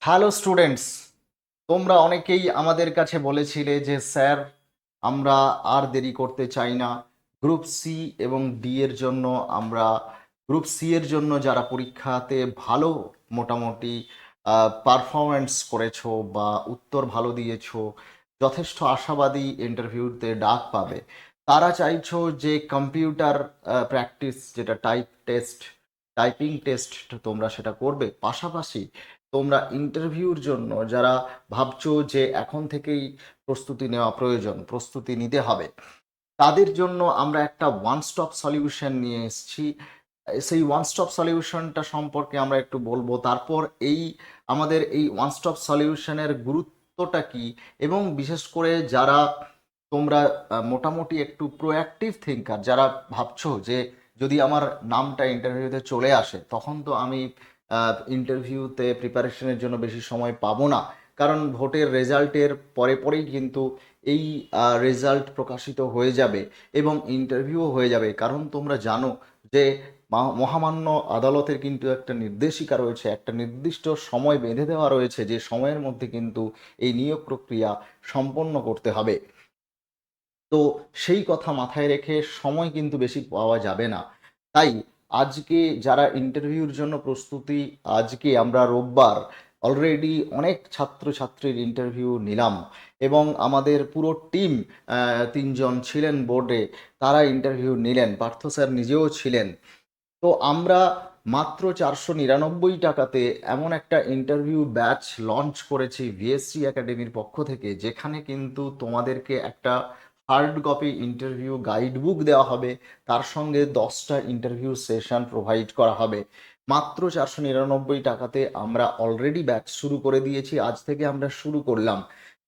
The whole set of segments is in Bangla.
হ্যালো স্টুডেন্টস, তোমরা অনেকেই আমাদের কাছে বলেছিলে যে স্যার আমরা আর দেরি করতে চাই না। গ্রুপ সি এবং ডি এর জন্য আমরা গ্রুপ সি এর জন্য যারা পরীক্ষাতে ভালো মোটামুটি পারফরমেন্স করেছো বা উত্তর ভালো দিয়েছো, যথেষ্ট আশাবাদী ইন্টারভিউতে ডাক পাবে, তারা চাইছো যে কম্পিউটার প্র্যাকটিস, যেটা টাইপিং টেস্ট তোমরা সেটা করবে। পাশাপাশি তোমরা ইন্টারভিউর জন্য যারা ভাবছো যে এখন থেকেই প্রস্তুতি নেওয়া প্রয়োজন, প্রস্তুতি নিতে হবে, তাদের জন্য আমরা একটা ওয়ান স্টপ সলিউশন নিয়ে এসেছি। সেই ওয়ান স্টপ সলিউশনটা সম্পর্কে আমরা একটু বলবো। তারপর আমাদের এই ওয়ান স্টপ সলিউশনের গুরুত্বটা কি, এবং বিশেষ করে যারা তোমরা মোটামুটি একটু প্রোঅ্যাক্টিভ থিঙ্কার, যারা ভাবছো যে যদি আমার নামটা ইন্টারভিউতে চলে আসে তখন তো আমি ইন্টারভিউতে প্রিপারেশনের জন্য বেশি সময় পাবো না, কারণ ভোটের রেজাল্টের পরে পরেই কিন্তু এই রেজাল্ট প্রকাশিত হয়ে যাবে এবং ইন্টারভিউও হয়ে যাবে। কারণ তোমরা জানো যে মহামান্য আদালতের কিন্তু একটা নির্দেশিকা রয়েছে, একটা নির্দিষ্ট সময় বেঁধে দেওয়া রয়েছে, যে সময়ের মধ্যে কিন্তু এই নিয়োগ প্রক্রিয়া সম্পন্ন করতে হবে। তো সেই কথা মাথায় রেখে সময় কিন্তু বেশি পাওয়া যাবে না। তাই আজকে যারা ইন্টারভিউর জন্য প্রস্তুতি, আজকে আমরা রোববার অলরেডি অনেক ছাত্রছাত্রীর ইন্টারভিউ নিলাম এবং আমাদের পুরো টিম, তিনজন ছিলেন বোর্ডে, তারা ইন্টারভিউ নিলেন, পার্থ স্যার নিজেও ছিলেন। তো আমরা মাত্র 499 টাকাতে এমন একটা ইন্টারভিউ ব্যাচ লঞ্চ করেছি ভিএসসি একাডেমির পক্ষ থেকে, যেখানে কিন্তু তোমাদেরকে একটা hard copy interview guide book দেওয়া হবে, তার সঙ্গে 10টা ইন্টারভিউ সেশন প্রোভাইড করা হবে। মাত্র 499 টাকাতে আমরা অলরেডি ব্যাচ শুরু করে দিয়েছি, আজ থেকে আমরা শুরু করলাম।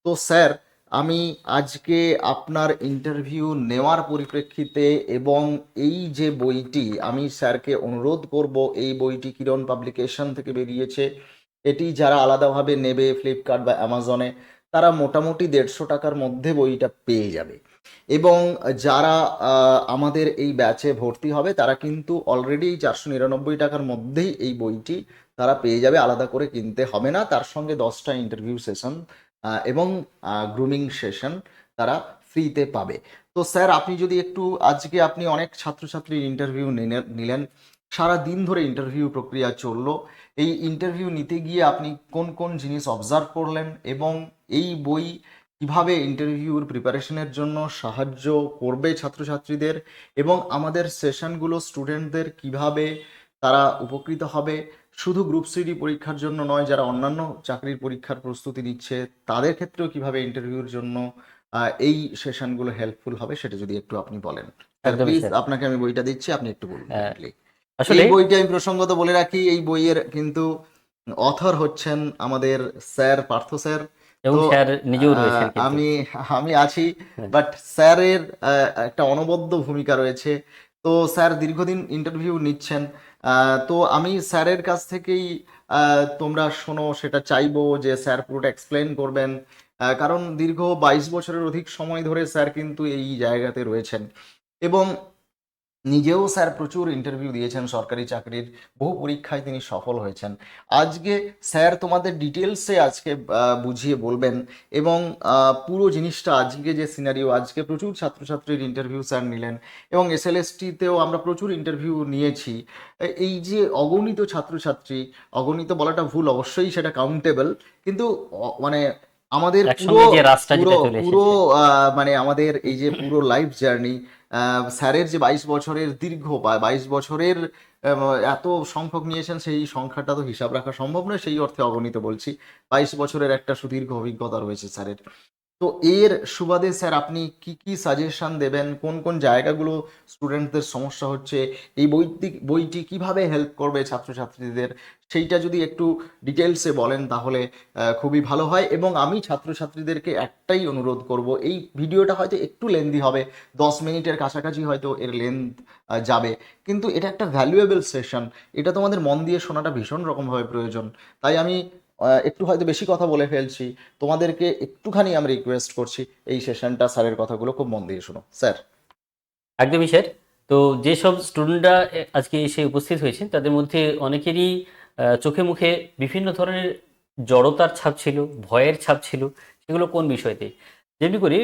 তো স্যার, আমি আজকে আপনার ইন্টারভিউ নেওয়ার পরিপ্রেক্ষিতে এবং এই যে বইটি, আমি স্যারকে অনুরোধ করব, এই বইটি কিরণ পাবলিকেশন থেকে বেরিয়েছে। এটি যারা আলাদাভাবে নেবে ফ্লিপকার্ট বা অ্যামাজনে, তারা মোটামুটি 150 টাকার মধ্যে বইটা পেয়ে যাবে। এবং যারা আমাদের এই ব্যাচে ভর্তি হবে তারা কিন্তু অলরেডি 499 টাকার মধ্যেই এই বইটি তারা পেয়ে যাবে, আলাদা করে কিনতে হবে না। তার সঙ্গে 10টা ইন্টারভিউ সেশন এবং গ্রুমিং সেশন তারা ফ্রিতে পাবে। তো স্যার, আপনি যদি একটু, আজকে আপনি অনেক ছাত্রছাত্রীর ইন্টারভিউ নিলেন, সারা দিন ধরে ইন্টারভিউ প্রক্রিয়া চললো, এই ইন্টারভিউ নিতে গিয়ে আপনি কোন কোন জিনিস অবজার্ভ করলেন এবং এই বই কিভাবে ইন্টারভিউর প্রিপারেশনের জন্য সাহায্য করবে ছাত্রছাত্রীদের, এবং আমাদের সেশনগুলো স্টুডেন্টদের কিভাবে তারা উপকৃত হবে, শুধু গ্রুপ সিডি পরীক্ষার জন্য নয়, যারা অন্যান্য চাকরির পরীক্ষার প্রস্তুতি নিচ্ছে তাদের ক্ষেত্রেও কিভাবে ইন্টারভিউর জন্য এই সেশনগুলো হেল্পফুল হবে, সেটা যদি একটু আপনি বলেন। স্যার একদমই প্লিজ, স্যার। আপনাকে আমি বইটা দিচ্ছি, আপনি একটু বলুন আহ, কাইন্ডলি। এই আসলে বইটি আমি প্রসঙ্গত বলে রাখি, এই বইয়ের কিন্তু অথর হচ্ছেন আমাদের স্যার পার্থ স্যার। এবং তো স্যার নিজেও রয়েছেন কিন্তু। আমি আমি আছি, হ্যাঁ, বাট স্যারের একটা অনবদ্য ভূমিকা রয়েছে। তো স্যার দীর্ঘদিন ইন্টারভিউ নিচ্ছেন। তো আমি স্যারের কাছ থেকেই তোমরা শোনো সেটা চাইবো, যে স্যার পুরোটা এক্সপ্লেন করবেন। কারণ দীর্ঘ 22 বছরের অধিক সময় ধরে স্যার কিন্তু এই জায়গাতে রয়েছেন এবং নিজেও স্যার প্রচুর ইন্টারভিউ দিয়েছেন সরকারি চাকরির, বহু পরীক্ষায় তিনি সফল হয়েছেন। আজকে স্যার তোমাদের ডিটেলসে আজকে বুঝিয়ে বলবেন এবং পুরো জিনিসটা, আজকে যে সিনারিও, আজকে প্রচুর ছাত্রছাত্রীর ইন্টারভিউ স্যার নিলেন এবং এসএলএসটিতেও আমরা প্রচুর ইন্টারভিউ নিয়েছি। এই যে অগণিত ছাত্রছাত্রী, অগণিত বলাটা ভুল, অবশ্যই সেটা কাউন্টেবল, কিন্তু মানে আমাদের পুরো একসঙ্গে যে রাস্তা পুরো যেটা চলে পুরো এসেছে। মানে আমাদের এই যে পুরো লাইফ জার্নি, স্যারের যে 22 বছরের দীর্ঘ বা 22 বছরের আহ, এত সংখ্যক নিয়েছেন, সেই সংখ্যাটা তো হিসাব রাখা সম্ভব নয়, সেই অর্থে অগণিত বলছি। 22 বছরের একটা সুদীর্ঘ অভিজ্ঞতা রয়েছে স্যারের। তো এর সুবাদে স্যার আপনি কি কি সাজেশন দেবেন, কোন কোন জায়গাগুলো স্টুডেন্টদের সমস্যা হচ্ছে, এই বইটি কিভাবে হেল্প করবে ছাত্রছাত্রীদের, সেইটা যদি একটু ডিটেলসে বলেন তাহলে খুবই ভালো হয়। এবং আমি ছাত্রছাত্রীদেরকে একটাই অনুরোধ করব, এই ভিডিওটা হয়তো একটু লেন্দি হবে, 10 মিনিটের কাছাকাছি হয়তো এর লেন্থ যাবে, কিন্তু এটা একটা ভ্যালুয়েবল সেশন, এটা তোমাদের মন দিয়ে শোনাটা ভীষণ রকমভাবে প্রয়োজন। তাই আমি একটু হয়তো বেশি কথা বলে ফেলছি, তোমাদেরকে একটুখানি আমি রিকোয়েস্ট করছি, এই সেশনটা স্যারের কথাগুলো খুব মন দিয়ে শোনো স্যার। একদমই স্যার। তো যেসব স্টুডেন্টরা আজকে এসে উপস্থিত হয়েছেন তাদের মধ্যে অনেকেরই চোখে মুখে বিভিন্ন ধরনের জড়তার ছাপ ছিল, ভয়ের ছাপ ছিল, সেগুলো কোন বিষয়তে? যেমনি করে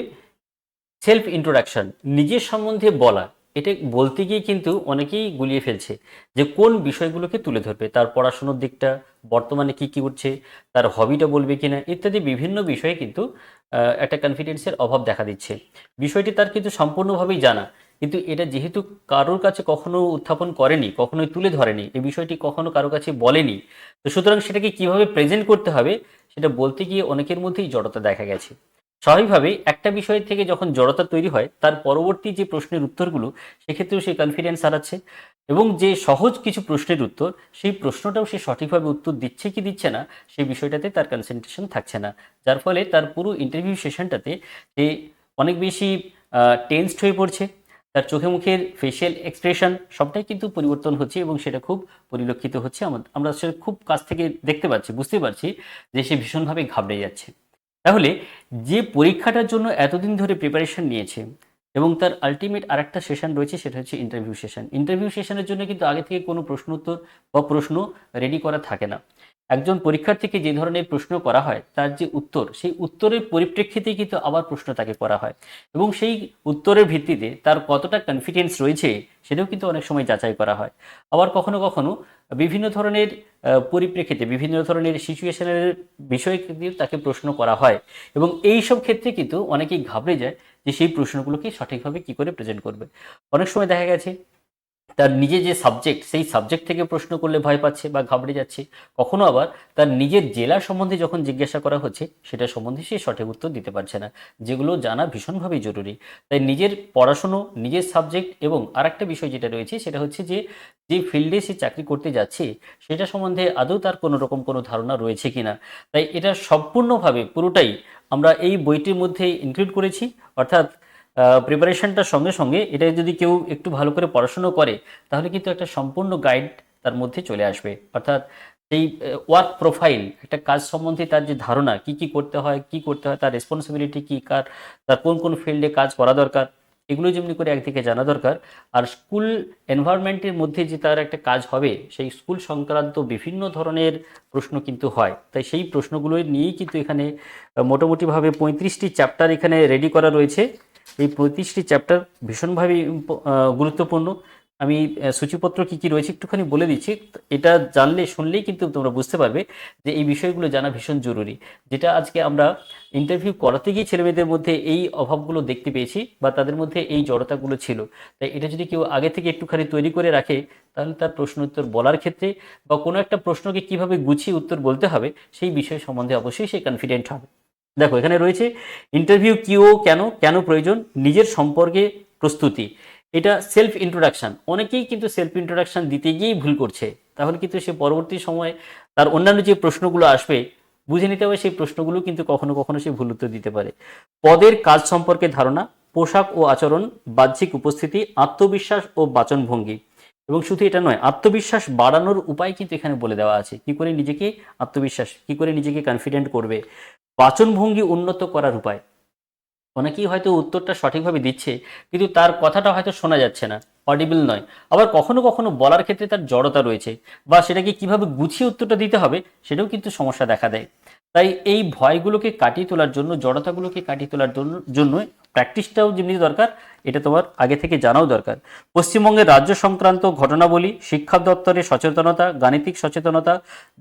সেলফ ইন্ট্রোডাকশন, নিজের সম্বন্ধে বলা, এটা বলতে গিয়ে কিন্তু অনেকেই গুলিয়ে ফেলছে যে কোন বিষয়গুলোকে তুলে ধরবে, তার পড়াশোনার দিকটা, বর্তমানে কি কি করছে, তার হবিটা বলবে কিনা, ইত্যাদি বিভিন্ন বিষয়ে কিন্তু একটা কনফিডেন্সের অভাব দেখা দিচ্ছে। বিষয়টি তার কিন্তু সম্পূর্ণভাবেই জানা, কিন্তু এটা যেহেতু কারোর কাছে কখনো উত্থাপন করেনি, কখনোই তুলে ধরেনি, এই বিষয়টি কখনো কারোর কাছে বলেনি, তো সুতরাং সেটাকে কিভাবে প্রেজেন্ট করতে হবে সেটা বলতে গিয়ে অনেকের মধ্যেই জড়তা দেখা গেছে। স্বাভাবিকভাবেই একটা বিষয় থেকে যখন জড়তা তৈরি হয়, তার পরবর্তী যে প্রশ্নের উত্তরগুলো, সেক্ষেত্রেও সে কনফিডেন্স হারাচ্ছে, এবং যে সহজ কিছু প্রশ্নের উত্তর, সেই প্রশ্নটাও সে সঠিকভাবে উত্তর দিচ্ছে কি দিচ্ছে না, সেই বিষয়টাতে তার কনসেন্ট্রেশন থাকছে না। যার ফলে তার পুরো ইন্টারভিউ সেশনটাতে সে অনেক বেশি টেন্সড হয়ে পড়ছে, তার চোখে মুখের ফেশিয়াল এক্সপ্রেশন সবটাই কিন্তু পরিবর্তন হচ্ছে, এবং সেটা খুব পরিলক্ষিত হচ্ছে। আমরা সেটা খুব কাছ থেকে দেখতে পাচ্ছি, বুঝতে পারছি যে সে ভীষণভাবে ঘাবড়ে যাচ্ছে। তাহলে যে পরীক্ষাটার জন্য এতদিন ধরে প্রিপারেশন নিয়েছে, এবং তার আলটিমেট আরেকটা সেশন রয়েছে, সেটা হচ্ছে ইন্টারভিউ সেশন। ইন্টারভিউ সেশনের জন্য কিন্তু আগে থেকে কোনো প্রশ্ন উত্তর বা প্রশ্ন রেডি করা থাকে না। একজন পরীক্ষার্থীকে যে ধরনের প্রশ্ন করা হয়, তার যে উত্তর, সেই উত্তরের পরিপ্রেক্ষিতেই কিন্তু আবার প্রশ্ন তাকে করা হয়, এবং সেই উত্তরের ভিত্তিতে তার কতটা কনফিডেন্স রয়েছে সেটাও কিন্তু অনেক সময় যাচাই করা হয়। আবার কখনো কখনো বিভিন্ন ধরনের পরিপ্রেক্ষিতে, বিভিন্ন ধরনের সিচুয়েশনের বিষয় দিয়ে তাকে প্রশ্ন করা হয়, এবং এই সব ক্ষেত্রে কিন্তু অনেকেই ঘাবড়ে যায় যে সেই প্রশ্নগুলোকে সঠিকভাবে কি করে প্রেজেন্ট করবে। অনেক সময় দেখা গেছে তার নিজে যে সাবজেক্ট, সেই সাবজেক্ট থেকে প্রশ্ন করলে ভয় পাচ্ছে বা ঘাবড়ে যাচ্ছে। কখনো আবার তার নিজের জেলা সম্বন্ধে যখন জিজ্ঞাসা করা হচ্ছে, সেটা সম্বন্ধে সে সঠিক উত্তর দিতে পারছে না, যেগুলো জানা ভীষণভাবেই জরুরি। তাই নিজের পড়াশুনো, নিজের সাবজেক্ট, এবং আরেকটা বিষয় যেটা রয়েছে সেটা হচ্ছে যে যে ফিল্ডে সে চাকরি করতে যাচ্ছে, সেটা সম্বন্ধে আদৌ তার কোনো রকম কোনো ধারণা রয়েছে কিনা। তাই এটা সম্পূর্ণভাবে পুরোটাই আমরা এই বইটির মধ্যে ইনক্লুড করেছি। অর্থাৎ প্রিপারেশনটার সঙ্গে সঙ্গে এটা যদি কেউ একটু ভালো করে পড়াশুনো করে, তাহলে কিন্তু একটা সম্পূর্ণ গাইড তার মধ্যে চলে আসবে। অর্থাৎ সেই ওয়ার্ক প্রোফাইল, একটা কাজ সম্বন্ধে তার যে ধারণা, কি কি করতে হয়, কি করতে হয়, তার রেসপন্সিবিলিটি কি, তার কোন কোন ফিল্ডে কাজ করা দরকার, এগুলো যেমনি করে একদিকে জানা দরকার। আর স্কুল এনভায়রনমেন্টের মধ্যে যে তার একটা কাজ হবে, সেই স্কুল সংক্রান্ত বিভিন্ন ধরনের প্রশ্ন কিন্তু হয়। তাই সেই প্রশ্নগুলো নিয়েই কিন্তু এখানে মোটামুটিভাবে 35টি চ্যাপ্টার এখানে রেডি করা রয়েছে। এই 35টি চ্যাপ্টার ভীষণভাবে গুরুত্বপূর্ণ। আমি সূচিপত্র কি কি রয়েছে একটুখানি বলে দিচ্ছি। এটা জানলে, শুনলেই কিন্তু তোমরা বুঝতে পারবে যে এই বিষয়গুলো জানা ভীষণ জরুরি, যেটা আজকে আমরা ইন্টারভিউ করাতে গিয়ে ছেলেমেয়েদের মধ্যে এই অভাবগুলো দেখতে পেয়েছি, বা তাদের মধ্যে এই জড়তাগুলো ছিল। তাই এটা যদি কেউ আগে থেকে একটুখানি তৈরি করে রাখে, তাহলে তার প্রশ্ন উত্তর বলার ক্ষেত্রে, বা কোনো একটা প্রশ্নকে কিভাবে গুছিয়ে উত্তর বলতে হবে, সেই বিষয় সম্বন্ধে অবশ্যই সে কনফিডেন্ট হবে। দেখো এখানে রয়েছে ইন্টারভিউ কি ও কেন, কেন প্রয়োজন, নিজের সম্পর্কে প্রস্তুতি। এটা সেলফ ইন্ট্রোডাকশন। অনেকেই কিন্তু সেলফ ইন্ট্রোডাকশন দিতে গিয়েই ভুল করছে। তাহলে কিন্তু সে পরবর্তী সময়ে তার অন্যান্য যে প্রশ্নগুলো আসবে, বুঝে নিতে হবে সেই প্রশ্নগুলো কিন্তু কখনো কখনো সে ভুল উত্তর দিতে পারে। পদের কাজ সম্পর্কে ধারণা, পোশাক ও আচরণ, বাহ্যিক উপস্থিতি, আত্মবিশ্বাস ও বাচনভঙ্গি। এবং শুধু এটা নয়, আত্মবিশ্বাস বাড়ানোর উপায় কিন্তু এখানে বলে দেওয়া আছে, কি করে নিজেকে আত্মবিশ্বাস, কি করে নিজেকে কনফিডেন্ট করবে। বাচনভঙ্গি উন্নত করার উপায়। অনেকেই হয়তো উত্তরটা সঠিকভাবে দিচ্ছে, কিন্তু তার কথাটা হয়তো শোনা যাচ্ছে না, অডিবল নয়। আবার কখনো কখনো বলার ক্ষেত্রে তার জড়তা রয়েছে, বা সেটাকে কিভাবে গুছিয়ে উত্তরটা দিতে হবে সেটাও কিন্তু সমস্যা দেখা দেয়। তাই এই ভয়গুলোকে কাটিয়ে তোলার জন্য, জড়তাগুলোকে কাটিয়ে তোলার জন্য প্র্যাকটিসটাও যেমনি দরকার, এটা তোমার আগে থেকে জানাও দরকার। পশ্চিমবঙ্গের রাজ্য সংক্রান্ত ঘটনাবলী, শিক্ষা দপ্তরের সচেতনতা, গাণিতিক সচেতনতা,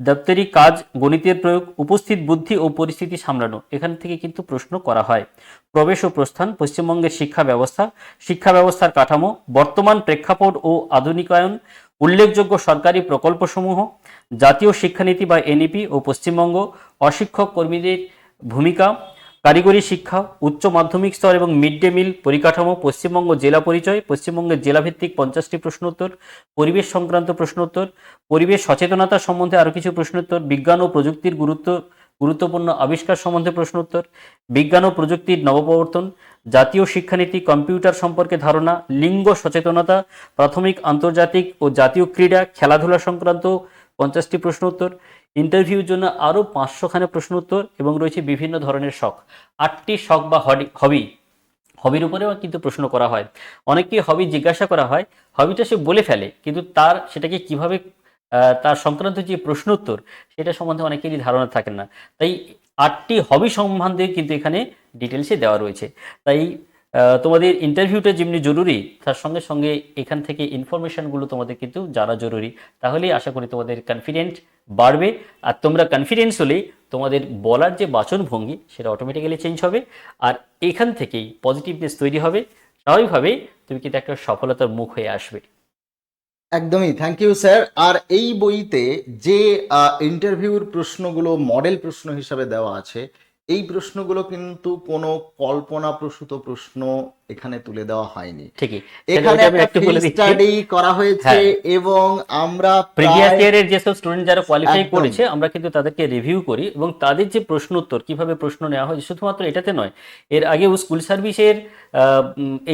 দপ্তরি কাজ, গণিতের প্রয়োগ, উপস্থিত বুদ্ধি ও পরিস্থিতি সামলানো, এখান থেকে কিন্তু প্রশ্ন করা হয়। প্রবেশ ও প্রস্থান, পশ্চিমবঙ্গের শিক্ষা ব্যবস্থা, শিক্ষা ব্যবস্থার কাঠামো, বর্তমান প্রেক্ষাপট ও আধুনিকায়ন, উল্লেখযোগ্য সরকারি প্রকল্পসমূহ, জাতীয় শিক্ষানীতি বা এনইপি ও পশ্চিমবঙ্গ, অশিক্ষক কর্মীদের ভূমিকা, কারিগরি শিক্ষা, উচ্চ মাধ্যমিক স্তর এবং মিড ডে মিল পরিকাঠামো, পশ্চিমবঙ্গ জেলা পরিচয়, পশ্চিমবঙ্গের জেলাভিত্তিক 50টি প্রশ্নোত্তর, পরিবেশ সংক্রান্ত প্রশ্নোত্তর, পরিবেশ সচেতনতা সম্বন্ধে আরও কিছু প্রশ্নোত্তর, বিজ্ঞান ও প্রযুক্তির গুরুত্বপূর্ণ আবিষ্কার সম্বন্ধে প্রশ্নোত্তর, বিজ্ঞান ও প্রযুক্তির নবপ্রবর্তন, জাতীয় শিক্ষানীতি, কম্পিউটার সম্পর্কে ধারণা, লিঙ্গ সচেতনতা, প্রাথমিক, আন্তর্জাতিক ও জাতীয় ক্রীড়া, খেলাধুলা সংক্রান্ত 50টি প্রশ্নোত্তর, ইন্টারভিউর জন্য আরও 500খানা প্রশ্নোত্তর, এবং রয়েছে বিভিন্ন ধরনের শখ। 8টি শখ বা হবি, হবির উপরেও কিন্তু প্রশ্ন করা হয়। অনেককে হবি জিজ্ঞাসা করা হয়, হবিটা সে বলে ফেলে, কিন্তু তার সেটাকে কিভাবে তার সংক্রান্ত যে প্রশ্নোত্তর সেটা সম্বন্ধে অনেকেরই ধারণা থাকে না। তাই 8টি হবি সম্বন্ধে কিন্তু এখানে ডিটেলসে দেওয়া রয়েছে। তাই তোমাদের ইন্টারভিউটা যেমনি জরুরি, তার সঙ্গে সঙ্গে এখান থেকে ইনফরমেশনগুলো তোমাদের কিন্তু জানা জরুরি। তাহলেই আশা করি তোমাদের কনফিডেন্ট বাড়বে, আর তোমরা কনফিডেন্স হলেই তোমাদের বলার যে বাচনভঙ্গি সেটা অটোমেটিক্যালি চেঞ্জ হবে, আর এখান থেকেই পজিটিভনেস তৈরি হবে। স্বাভাবিকভাবেই তুমি কিন্তু একটা সফলতার মুখ হয়ে আসবে। একদমই, থ্যাংক ইউ স্যার। আর এই বইতে যে ইন্টারভিউর প্রশ্নগুলো মডেল প্রশ্ন হিসাবে দেওয়া আছে, এই প্রশ্নগুলো কিন্তু কোনো কল্পনাপ্রসূত প্রশ্ন এখানে তুলে দেওয়া হয়নি। ঠিকই, এখানে আমি একটা একটু বলে ফিল্ড দিচ্ছি। স্টাডি করা হয়েছে হ্যাঁ, এবং আমরা প্রিভিয়াস প্রায় ইয়ারের যেসব স্টুডেন্ট যারা কোয়ালিফাই একদম করেছে আমরা কিন্তু তাদেরকে রিভিউ করি, এবং তাদের যে প্রশ্ন উত্তর কিভাবে প্রশ্ন নেওয়া হয় শুধুমাত্র এটাতে নয়, এর আগেও স্কুল সার্ভিসের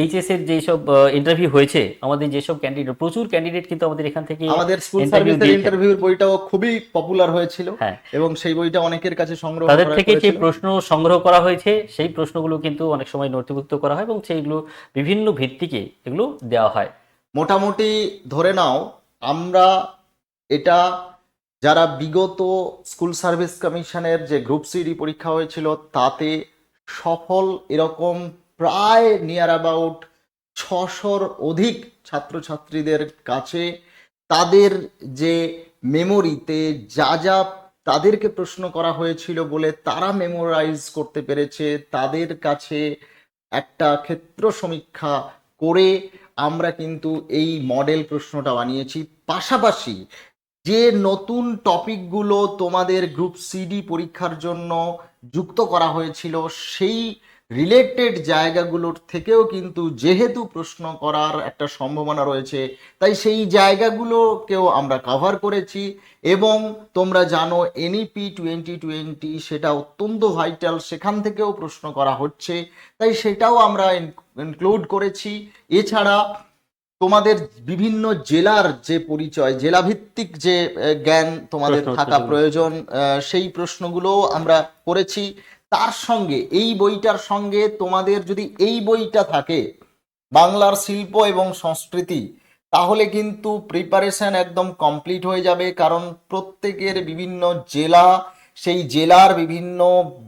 এইচএস এর যেসব ইন্টারভিউ হয়েছে, আমাদের যেসব ক্যান্ডিডেট, প্রচুর ক্যান্ডিডেট কিন্তু আমাদের এখান থেকে আমাদের স্কুল ইন্টারভিউ সার্ভিসের দিয়েছেন। ইন্টারভিউর বইটাও খুবই পপুলার হয়েছিল হ্যাঁ, এবং সেই বইটা অনেকের কাছে সংগ্রহ তাদের করা থেকে যে হয়েছিল। প্রশ্ন সংগ্রহ করা হয়েছে সেই প্রশ্নগুলো কিন্তু অনেক সময় নথিভুক্ত করা হয় এবং সেইগুলো বিভিন্ন ভিত্তিকে এগুলো দেওয়া হয়। মোটামুটি ধরে নাও আমরা এটা যারা বিগত স্কুল সার্ভিস কমিশনের যে গ্রুপ সিডি পরীক্ষা হয়েছিল তাতে সফল এরকম প্রায় নিয়ার অ্যাবাউট 600-র অধিক ছাত্রছাত্রীদের কাছে তাদের যে মেমোরিতে যা যা তাদেরকে প্রশ্ন করা হয়েছিল বলে তারা মেমোরাইজ করতে পেরেছে, তাদের কাছে একটা ক্ষেত্র সমীক্ষা করে আমরা কিন্তু এই মডেল প্রশ্নটা বানিয়েছি। পাশাপাশি যে নতুন টপিকগুলো তোমাদের গ্রুপ সিডি পরীক্ষার জন্য যুক্ত করা হয়েছিল সেই রিলেটেড জায়গাগুলোর থেকেও কিন্তু যেহেতু প্রশ্ন করার একটা সম্ভাবনা রয়েছে, তাই সেই জায়গাগুলোকেও আমরা কভার করেছি। এবং তোমরা জানো এনইপি 2020 সেটা অত্যন্ত ভাইটাল, সেখান থেকেও প্রশ্ন করা হচ্ছে, তাই সেটাও আমরা ইনক্লুড করেছি। এছাড়া তোমাদের বিভিন্ন জেলার যে পরিচয়, জেলাভিত্তিক যে জ্ঞান তোমাদের প্রশ্ন থাকা উত্তরগুলো। প্রয়োজন, সেই প্রশ্নগুলোও আমরা করেছি। তার সঙ্গে এই বইটার সঙ্গে তোমাদের যদি এই বইটা থাকে বাংলার শিল্প এবং সংস্কৃতি, তাহলে কিন্তু প্রিপারেশন একদম কমপ্লিট হয়ে যাবে। কারণ প্রত্যেকের বিভিন্ন জেলা, সেই জেলার বিভিন্ন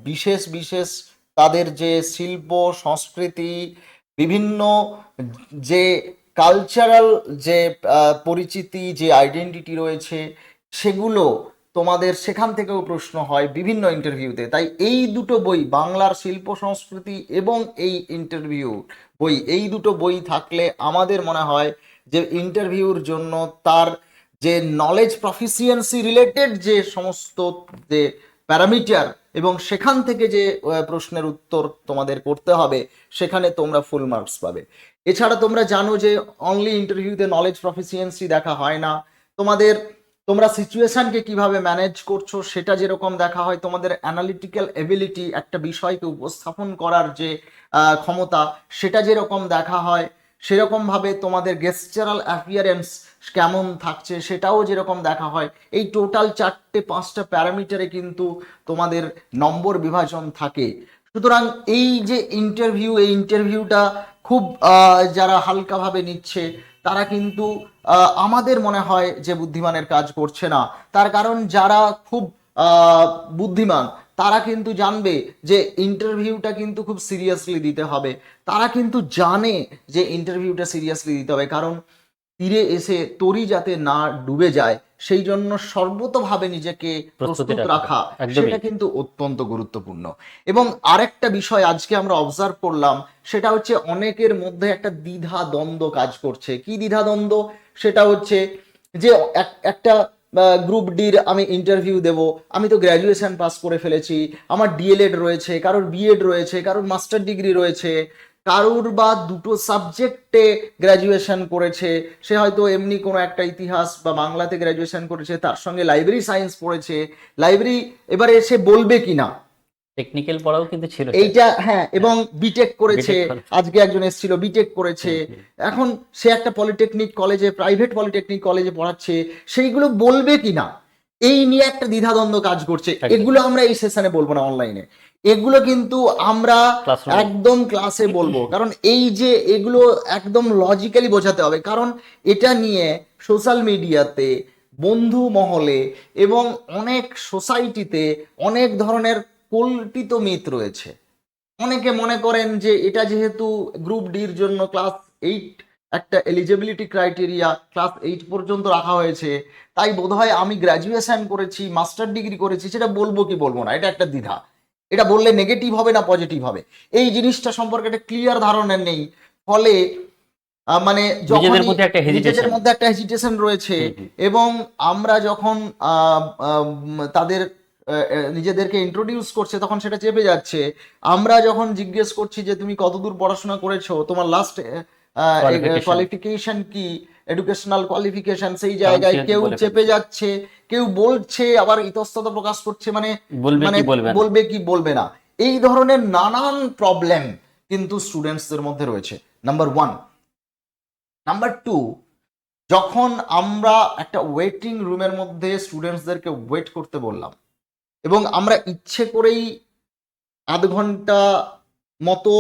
বিশেষ বিশেষ তাদের যে শিল্প সংস্কৃতি, বিভিন্ন যে কালচারাল যে পরিচিতি, যে আইডেন্টিটি রয়েছে, সেগুলো তোমাদের সেখান থেকেও প্রশ্ন হয় বিভিন্ন ইন্টারভিউতে। তাই এই দুটো বই, বাংলার শিল্প সংস্কৃতি এবং এই ইন্টারভিউ বই, এই দুটো বই থাকলে আমাদের মনে হয় যে ইন্টারভিউর জন্য তার যে নলেজ প্রফিসিয়েন্সি রিলেটেড যে সমস্ত যে প্যারামিটার এবং সেখান থেকে যে প্রশ্নের উত্তর তোমাদের করতে হবে, সেখানে তোমরা ফুল মার্কস পাবে। এছাড়া তোমরা জানো যে অনলি ইন্টারভিউতে নলেজ প্রফিসিয়েন্সি দেখা হয় না, তোমরা সিচুয়েশনকে কিভাবে ম্যানেজ করছো সেটা যেরকম দেখা হয়, তোমাদের অ্যানালিটিক্যাল এবিলিটি, একটা বিষয়কে উপস্থাপন করার যে ক্ষমতা, সেটা যেরকম দেখা হয়, সেরকম ভাবে তোমাদের গেস্টারাল অ্যাপিয়ারেন্স কেমন থাকছে সেটাও যেরকম দেখা হয়। এই টোটাল 4-5টা প্যারামিটারে কিন্তু তোমাদের নম্বর বিভাজন থাকে। সুতরাং এই যে ইন্টারভিউ, এই ইন্টারভিউটা খুব যারা হালকাভাবে নিচ্ছে তারা কিন্তু আমাদের মনে হয় যে বুদ্ধিমানের কাজ করছে না। তার কারণ যারা খুব বুদ্ধিমান তারা কিন্তু জানবে যে ইন্টারভিউটা কিন্তু খুব সিরিয়াসলি দিতে হবে। তারা কিন্তু জানে যে ইন্টারভিউটা সিরিয়াসলি দিতে হবে, কারণ তীরে এসে তরি যাতে না ডুবে যায় সেই জন্য সর্বতোভাবে নিজেকে প্রস্তুত রাখা, একদমই। সেটা কিন্তু অত্যন্ত গুরুত্বপূর্ণ। এবং আরেকটা বিষয় আজকে আমরা অবজার্ভ করলাম, সেটা হচ্ছে অনেকের মধ্যে একটা দ্বিধা দ্বন্দ্ব কাজ করছে। কি দ্বিধা দ্বন্দ্ব? সেটা হচ্ছে যে একটা গ্রুপ ডির আমি ইন্টারভিউ দেব, আমি তো গ্র্যাজুয়েশন পাস করে ফেলেছি, আমার ডিএলএড রয়েছে, কারোর বিএড রয়েছে, কারোর মাস্টার ডিগ্রি রয়েছে, কারুর বা দুটো সাবজেক্টে গ্র্যাজুয়েশন করেছে, সে হয়তো এমনি কোনো একটা ইতিহাস বা বাংলাতে গ্র্যাজুয়েশন করেছে, তার সঙ্গে লাইব্রেরি সায়েন্স পড়েছে, লাইব্রেরি এবারে সে বলবে কিনা টেকনিক্যাল পড়াও কিন্তু ছিল এইটা, হ্যাঁ, এবং বিটেক করেছে, বিটেক করা। আজকে একজন এসেছিল বিটেক করেছে, এখন সে একটা পলিটেকনিক কলেজে, প্রাইভেট পলিটেকনিক কলেজে পড়াচ্ছে, সেইগুলো বলবে কিনা এই নিয়ে একটা দ্বিধাদ্বন্দ্ব কাজ করছে। একদম। এগুলো আমরা এই সেশনে বলবো না, অনলাইনে এগুলো কিন্তু আমরা ক্লাসরুমে। একদম ক্লাসে বলবো, কারণ এই যে এগুলো একদম লজিক্যালি বোঝাতে হবে। কারণ এটা নিয়ে সোশ্যাল মিডিয়াতে বন্ধু মহলে এবং অনেক সোসাইটিতে অনেক ধরনের কল্পিত মিথ রয়েছে। অনেকে মনে করেন যে এটা যেহেতু গ্রুপ ডির জন্য ক্লাস 8 একটা এলিজিবিলিটি ক্রাইটেরিয়া ক্লাস 8 পর্যন্ত রাখা হয়েছে, তাই বোধহয় আমি গ্র্যাজুয়েশন করেছি, মাস্টার ডিগ্রি করেছি, সেটা বলবো কি বলবো না, এটা একটা দ্বিধা। এটা বললে নেগেটিভ হবে না পজিটিভ হবে, এই জিনিসটা সম্পর্কে একটা ক্লিয়ার ধারণা নেই। ফলে মানে নিজেদের যখনই মধ্যে একটা নিজেদের হেজিটেশন। মধ্যে একটা হেজিটেশন রয়েছে, এবং আমরা যখন তাদের নিজেদেরকে ইন্ট্রোডিউস করছে তখন সেটা চেপে যাচ্ছে। আমরা যখন জিজ্ঞেস করছি যে তুমি কতদূর পড়াশোনা করেছো, তোমার লাস্ট কোয়ালিফিকেশন, কোয়ালিফিকেশন কি, এডুকেশনাল কোয়ালিফিকেশন, সেই তখন জায়গায় সে কেউ বলে চেপে ফেলছে, যাচ্ছে, কেউ বলছে আবার ইতস্তত প্রকাশ করছে, মানে বলবে মানে কি বলবে না। বলবে কি বলবে না, এই ধরনের নানান প্রবলেম কিন্তু স্টুডেন্টসদের মধ্যে রয়েছে। Number one. নাম্বার টু, যখন আমরা একটা ওয়েটিং রুমের মধ্যে স্টুডেন্টসদেরকে ওয়েট করতে বললাম, এবং আমরা ইচ্ছে করেই আধ ঘন্টা মতো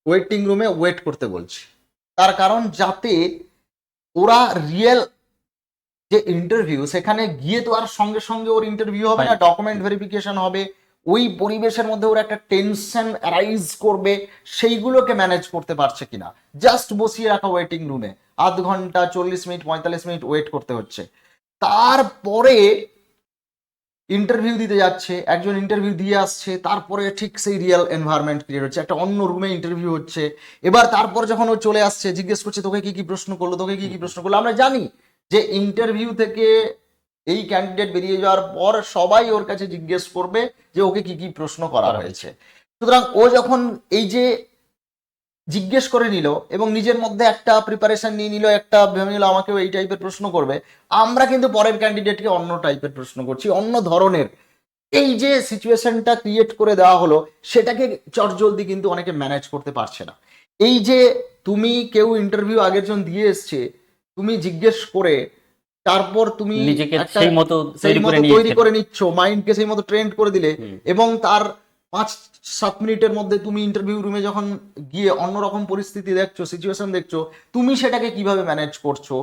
ওয়েটিং রুমে ওয়েট করতে বলছি, তার কারণ যাতে ওরা রিয়েল যে ইন্টারভিউ, সেখানে গিয়ে তো আর সঙ্গে সঙ্গে ওর ইন্টারভিউ হবে না, হয় না। ডকুমেন্ট ভেরিফিকেশন হবে, ওই পরিবেশের মধ্যে ওরা একটা টেনশন অ্যারাইজ করবে, সেইগুলোকে ম্যানেজ করতে পারছে কিনা। জাস্ট বসিয়ে রাখা ওয়েটিং রুমে আধ ঘন্টা 40 মিনিট 45 মিনিট ওয়েট করতে হচ্ছে, তারপরে ইন্টারভিউ দিতে যাচ্ছে, একজন ইন্টারভিউ দিয়ে আসছে, তারপরে ঠিক সেই রিয়েল এনভায়রনমেন্ট ক্রিয়েট হচ্ছে, একটা অন্য রুমে ইন্টারভিউ হচ্ছে। এবার তারপর যখন ও চলে আসছে, জিজ্ঞেস করছে তোকে কি কি প্রশ্ন করলো, তোকে কি কি প্রশ্ন করলো। আমরা জানি যে ইন্টারভিউ থেকে এই ক্যান্ডিডেট বেরিয়ে যাওয়ার পর সবাই ওর কাছে জিজ্ঞেস করবে যে ওকে কি কি প্রশ্ন করা করা হয়েছে। সুতরাং ও যখন এই যে জিজ্ঞেস করে নিল এবং নিজের মধ্যে একটা প্রিপারেশন নিয়ে নিল, একটা ভেবে নিল আমাকেও এই টাইপের প্রশ্ন করবে, আমরা কিন্তু পরের ক্যান্ডিডেটকে অন্য টাইপের প্রশ্ন করছি, অন্য ধরনের। এই যে সিচুয়েশনটা ক্রিয়েট করে দেওয়া হলো, সেটাকে চটজলদি কিন্তু অনেকে ম্যানেজ করতে পারছে না। এই যে তুমি কেউ ইন্টারভিউ আগের জন দিয়ে এসছে, তুমি জিজ্ঞেস করে তারপর তুমি নিজেকে একটা সেই মতো সেই তৈরি করে মতো তৈরি নিয়েছেন। করে নিচ্ছ, মাইন্ডকে সেই মতো ট্রেন্ড করে দিলে, হুম। এবং তার 5-7 মিনিটের মধ্যে তুমি ইন্টারভিউ রুমে যখন গিয়ে অন্যরকম পরিস্থিতি দেখছো, সিচুয়েশন দেখছো, তুমি সেটাকে কিভাবে ম্যানেজ করছো,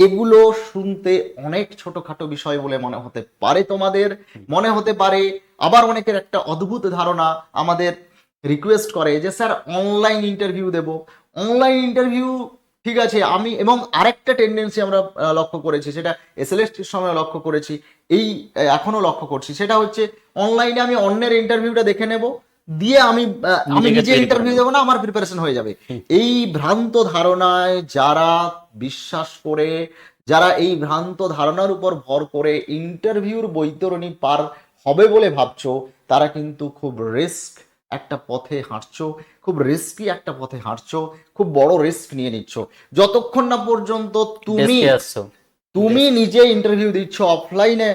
এগুলো শুনতে অনেক ছোটখাটো বিষয় বলে মনে হতে পারে তোমাদের, মনে হতে পারে। আবার অনেকের একটা অদ্ভুত ধারণা, আমাদের রিকোয়েস্ট করে যে স্যার অনলাইন ইন্টারভিউ দেব। অনলাইন ইন্টারভিউ ঠিক আছে, আমি এবং আরেকটা টেন্ডেন্সি আমরা লক্ষ্য করেছি, সেটা এসএলএসটির সময় লক্ষ্য করেছি, এই এখনো লক্ষ্য করছি, সেটা হচ্ছে অনলাইনে আমি অন্যের ইন্টারভিউটা দেখে নেব, দিয়ে আমি নিজেকে নিজে তৈরি করে ইন্টারভিউ নেব। দেবো না, আমার প্রিপারেশন হয়ে যাবে। এই ভ্রান্ত ধারণায় যারা বিশ্বাস করে, যারা এই ভ্রান্ত ধারণার উপর ভর করে ইন্টারভিউর বৈতরণী পার হবে বলে ভাবছো, তারা কিন্তু খুব রিস্ক একটা পথে হাঁটছো, খুব রিস্কি একটা পথে হাঁটছো, খুব বড় রিস্ক নিয়ে নিচ্ছ। যতক্ষণ না পর্যন্ত তুমি ডেস্কে আসছো। তুমি নিজে ইন্টারভিউ দিচ্ছ, অফলাইনে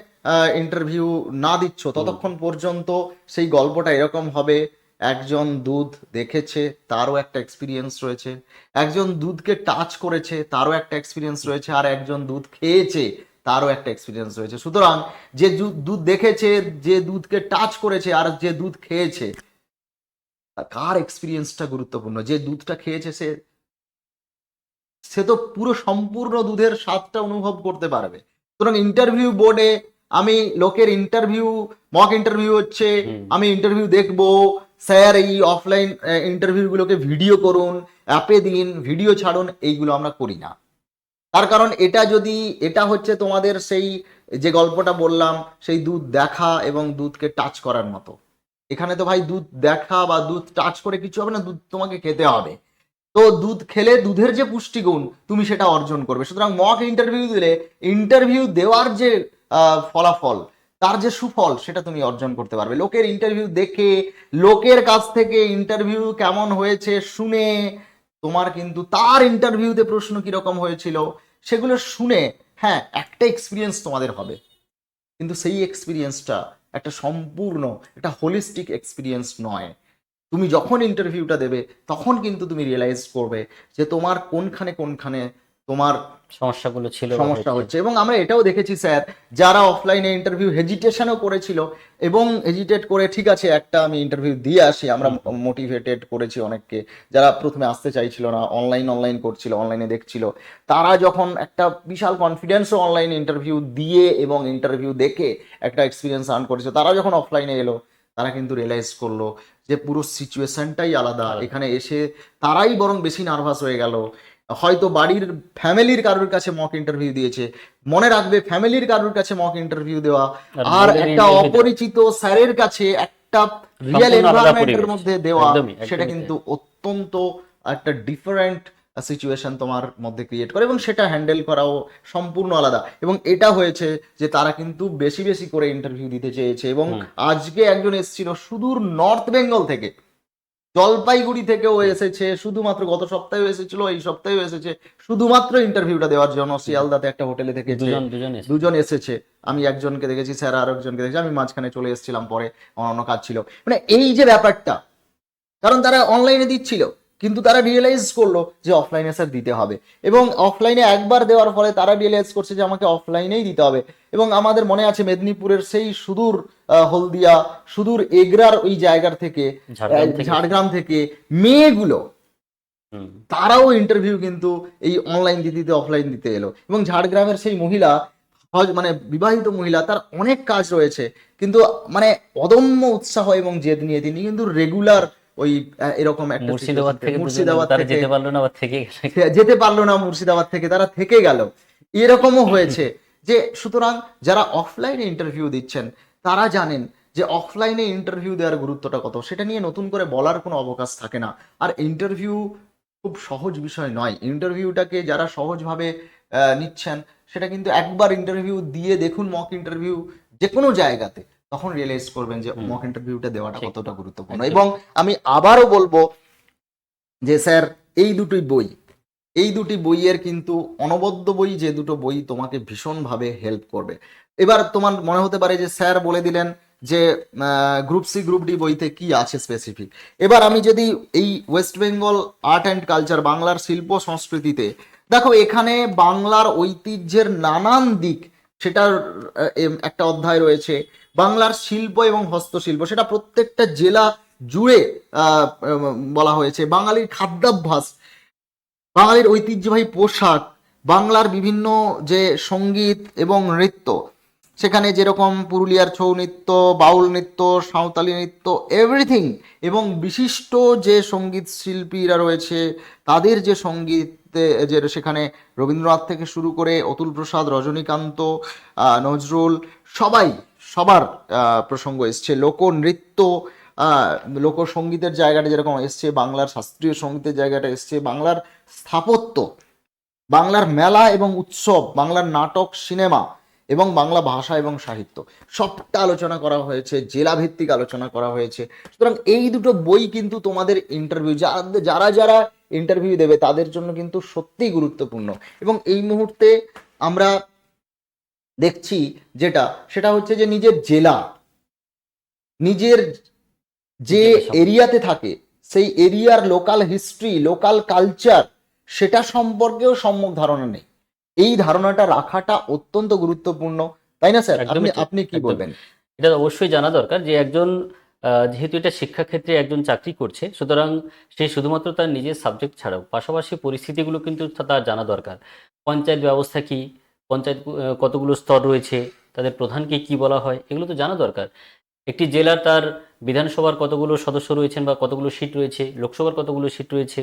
ইন্টারভিউ না দিচ্ছ, ততক্ষণ পর্যন্ত সেই গল্পটা এরকম হবে, একজন দুধ দেখেছে তারও একটা এক্সপিরিয়েন্স রয়েছে, একজন দুধকে টাচ করেছে তারও একটা এক্সপিরিয়েন্স রয়েছে, আর একজন দুধ খেয়েছে তারও একটা এক্সপিরিয়েন্স রয়েছে। সুতরাং যে দুধ দেখেছে, যে দুধকে টাচ করেছে, আর যে দুধ খেয়েছে, কার এক্সপিরিয়েন্সটা গুরুত্বপূর্ণ? যে দুধটা খেয়েছে সে সে তো পুরো সম্পূর্ণ দুধের স্বাদটা অনুভব করতে পারবে। সুতরাং ইন্টারভিউ বোর্ডে আমি লোকের ইন্টারভিউ, মক ইন্টারভিউ হচ্ছে, আমি ইন্টারভিউ দেখবো, স্যার এই অফলাইন ইন্টারভিউগুলোকে ভিডিও করুন, অ্যাপে দিন, ভিডিও ছাড়ুন, এইগুলো আমরা করি না। তার কারণ এটা হচ্ছে তোমাদের সেই যে গল্পটা বললাম, সেই দুধ দেখা এবং দুধকে টাচ করার মতো। এখানে তো ভাই দুধ দেখা বা দুধ টাচ করে কিছু হবে না, দুধ তোমাকে খেতে হবে। তো দুধ খেলে দুধের যে পুষ্টিগুণ তুমি সেটা অর্জন করবে। সুতরাং মক ইন্টারভিউ দিলে ইন্টারভিউ দেওয়ার যে ফলাফল, তার যে সুফল, সেটা তুমি অর্জন করতে পারবে। লোকের ইন্টারভিউ দেখে, লোকের কাছ থেকে ইন্টারভিউ কেমন হয়েছে শুনে, তোমার কিন্তু তার ইন্টারভিউতে প্রশ্ন কিরকম হয়েছিল সেগুলো শুনে, হ্যাঁ একটা এক্সপিরিয়েন্স তোমাদের হবে, কিন্তু সেই এক্সপিরিয়েন্সটা একটা সম্পূর্ণ, একটা হোলিস্টিক এক্সপিরিয়েন্স নয়। তুমি যখন ইন্টারভিউটা দেবে তখন কিন্তু তুমি রিয়েলাইজ করবে যে তোমার কোনখানে কোনখানে তোমার সমস্যাগুলো ছিল বা সমস্যা হচ্ছে। হচ্ছে। এবং আমরা এটাও দেখেছি স্যার, যারা অফলাইনে ইন্টারভিউ হেজিটেশনও করেছিল এবং হেজিটেট করে ঠিক আছে একটা আমি ইন্টারভিউ দিয়ে আসি, আমরা মোটিভেটেড করেছি অনেককে, যারা প্রথমে আসতে চাইছিল না, অনলাইন করছিল, অনলাইনে দেখছিল, তারা যখন একটা বিশাল কনফিডেন্সও অনলাইন ইন্টারভিউ দিয়ে এবং ইন্টারভিউ দেখে একটা এক্সপিরিয়েন্স আর্ন করেছে, তারা যখন অফলাইনে এলো তারা কিন্তু রিয়েলাইজ করলো যে পুরো সিচুয়েশনটাই আলাদা। এখানে এসে তারাই বরং বেশি নার্ভাস হয়ে গেল। হয়তো বাড়ির ফ্যামিলির কারোর কাছে মক ইন্টারভিউ দিয়েছে, মনে রাখবে ফ্যামিলির কারোর কাছে মক ইন্টারভিউ দেওয়া আর বোর্ডের একটা interview দেওয়া অপরিচিত স্যারের কাছে একটা রিয়েল সম্পূর্ণ আলাদা এনভায়রনমেন্টের পরিবেশ। মধ্যে দেওয়া, একদমই সেটা একদমই কিন্তু অত্যন্ত একটা ডিফারেন্ট সিচুয়েশন তোমার মধ্যে ক্রিয়েট করে এবং সেটা হ্যান্ডেল করাও সম্পূর্ণ আলাদা। এবং এটা হয়েছে যে তারা কিন্তু বেশি বেশি করে ইন্টারভিউ দিতে চেয়েছে। এবং আজকে একজন এসেছিল সুদূর নর্থ বেঙ্গল থেকে, জলপাইগুড়ি থেকেও এসেছে, শুধুমাত্র গত সপ্তাহেও এসেছিল, এই সপ্তাহেও এসেছে শুধুমাত্র ইন্টারভিউটা দেওয়ার জন্য। শিয়ালদাতে একটা হোটেলে থেকে দুজন এসে। দুজন এসেছে, আমি একজনকে দেখেছি, স্যার আর একজনকে দেখেছি, আমি মাঝখানে চলে এসেছিলাম পরে, আমার অন্য কাজ ছিল। মানে এই যে ব্যাপারটা, কারণ তারা অনলাইনে দিচ্ছিল কিন্তু তারা রিয়েলাইজ করলো যে অফলাইনে স্যার দিতে হবে, এবং অফলাইনে একবার দেওয়ার ফলে তারা রিয়েলাইজ করছে যে আমাকে অফলাইনেই দিতে হবে। এবং আমাদের মনে আছে মেদিনীপুরের সেই সুদূর হলদিয়া, সুদূর এগরার ওই জায়গার থেকে, ঝাড়গ্রাম থেকে মেয়েগুলো, তারাও ইন্টারভিউ কিন্তু এই অনলাইন দিতে অফলাইন দিতে এলো। এবং ঝাড়গ্রামের সেই মহিলা, মানে বিবাহিত মহিলা, তার অনেক কাজ রয়েছে কিন্তু মানে অদম্য উৎসাহ এবং জেদ নিয়ে তিনি কিন্তু রেগুলার ওই এরকম একটা মুর্শিদাবাদ থেকে মুর্শিদাবাদ থেকে যেতে পারলো না বা থেকে যেতে পারলো না, মুর্শিদাবাদ থেকে তারা থেকে গেল, এরকমও হয়েছে। যে সুতরাং যারা অফলাইনে ইন্টারভিউ দিচ্ছেন তারা জানেন যে অফলাইনে ইন্টারভিউ দেওয়ার গুরুত্বটা কত, সেটা নিয়ে নতুন করে বলার কোনো অবকাশ থাকে না। আর ইন্টারভিউ খুব সহজ বিষয় নয়, ইন্টারভিউটাকে যারা সহজভাবে নিচ্ছেন সেটা কিন্তু একবার ইন্টারভিউ দিয়ে দেখুন, মক ইন্টারভিউ যে কোনো জায়গাতে, তখন রিয়েলাইজ করবেন যে মক ইন্টারভিউটা দেওয়াটা কতটা গুরুত্বপূর্ণ। এবং আমি আবারও বলবো যে স্যার এই দুটি বইয়ের কিন্তু অনবদ্য বই, যে দুটো বই তোমাকে ভীষণভাবে হেল্প করবে। এবার তোমার মনে হতে পারে যে স্যার বলে দিলেন যে গ্রুপ সি গ্রুপ ডি বইতে কি আছে স্পেসিফিক। এবার আমি যদি এই West Bengal art and culture, বাংলার শিল্প সংস্কৃতিতে, দেখো এখানে বাংলার ঐতিহ্যের নানান দিক, সেটার একটা অধ্যায় রয়েছে। বাংলার শিল্প এবং হস্তশিল্প, সেটা প্রত্যেকটা জেলা জুড়ে বলা হয়েছে। বাঙালির খাদ্যাভ্যাস, বাঙালির ঐতিহ্যবাহী পোশাক, বাংলার বিভিন্ন যে সঙ্গীত এবং নৃত্য, সেখানে যেরকম পুরুলিয়ার ছৌ নৃত্য, বাউল নৃত্য, সাঁওতালি নৃত্য, এভরিথিং। এবং বিশিষ্ট যে সঙ্গীত শিল্পীরা রয়েছে তাদের যে সঙ্গীতে, যে সেখানে রবীন্দ্রনাথ থেকে শুরু করে অতুল প্রসাদ, রজনীকান্ত, নজরুল, সবার প্রসঙ্গ এসছে। লোকনৃত্য, লোকসঙ্গীতের জায়গাটা যেরকম এসছে, বাংলার শাস্ত্রীয় সঙ্গীতের জায়গাটা এসছে, বাংলার স্থাপত্য, বাংলার মেলা এবং উৎসব, বাংলার নাটক, সিনেমা এবং বাংলা ভাষা এবং সাহিত্য, সবটা আলোচনা করা হয়েছে, জেলাভিত্তিক আলোচনা করা হয়েছে। সুতরাং এই দুটো বই কিন্তু তোমাদের ইন্টারভিউ, যারা ইন্টারভিউ দেবে তাদের জন্য কিন্তু সত্যিই গুরুত্বপূর্ণ। এবং এই মুহূর্তে আমরা দেখছি সেটা হচ্ছে যে নিজের জেলা, নিজের যে এরিয়াতে থাকে সেই এরিয়ার লোকাল হিস্ট্রি, লোকাল কালচার, সেটা সম্পর্কেও সম্যক ধারণা নেই। এই ধারণাটা রাখাটা অত্যন্ত গুরুত্বপূর্ণ, তাই না স্যার? আপনি কি বলবেন? এটা অবশ্যই জানা দরকার যে একজন যেহেতু এটা শিক্ষাক্ষেত্রে একজন চাকরি করছে, সুতরাং সে শুধুমাত্র তার নিজের সাবজেক্ট ছাড়াও পাশাপাশি পরিস্থিতিগুলো কিন্তু তার জানা দরকার। পঞ্চায়েত ব্যবস্থা কি, পঞ্চায়েত কতগুলো স্তর রয়েছে, তাদের প্রধানকে কি বলা হয়, এগুলো তো জানা দরকার। একটি জেলার তার বিধানসভার কতগুলো সদস্য রয়েছেন বা কতগুলো সিট রয়েছে, লোকসভার কতগুলো সিট রয়েছে,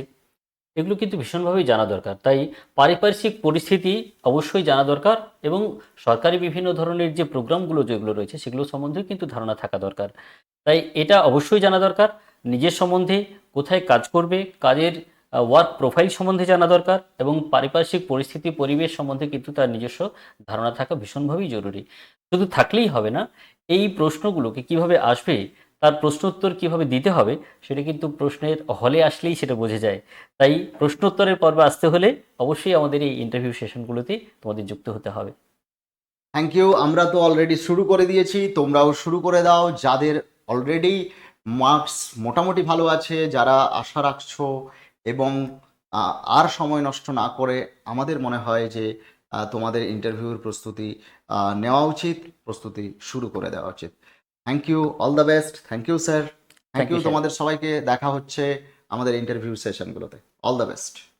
এগুলো কিন্তু ভীষণভাবেই জানা দরকার। তাই পারিপার্শ্বিক পরিস্থিতি অবশ্যই জানা দরকার এবং সরকারি বিভিন্ন ধরনের যে প্রোগ্রামগুলো যেগুলো রয়েছে সেগুলো সম্বন্ধে কিন্তু ধারণা থাকা দরকার। তাই এটা অবশ্যই জানা দরকার। নিজের সম্বন্ধে, কোথায় কাজ করবে, কাজের ওয়ার্ক প্রোফাইল সম্বন্ধে জানা দরকার এবং পারিপার্শ্বিক পরিস্থিতি, পরিবেশ সম্বন্ধে কিন্তু তার নিজস্ব ধারণা থাকা ভীষণভাবেই জরুরি। শুধু থাকলেই হবে না, এই প্রশ্নগুলোকে কিভাবে আসবে, তার প্রশ্নোত্তর কিভাবে দিতে হবে, সেটা কিন্তু প্রশ্নের হলে আসলেই সেটা বোঝা যায়। তাই প্রশ্নোত্তরের পর্বে আসতে হলে অবশ্যই আমাদের এই ইন্টারভিউ সেশনগুলোতে তোমাদের যুক্ত হতে হবে। Thank you. আমরা তো অলরেডি শুরু করে দিয়েছি, তোমরাও শুরু করে দাও। যাদের অলরেডি মার্কস মোটামুটি ভালো আছে, যারা আশা রাখছো এবং আর সময় নষ্ট না করে আমাদের মনে হয় যে তোমাদের ইন্টারভিউর প্রস্তুতি নেওয়া উচিত, প্রস্তুতি শুরু করে দেওয়া উচিত। Thank you, all the best. Thank you sir. Thank thank you you sir. তোমাদের সবাইকে। দেখা হচ্ছে আমাদের ইন্টারভিউ সেশনগুলোতে। All the best.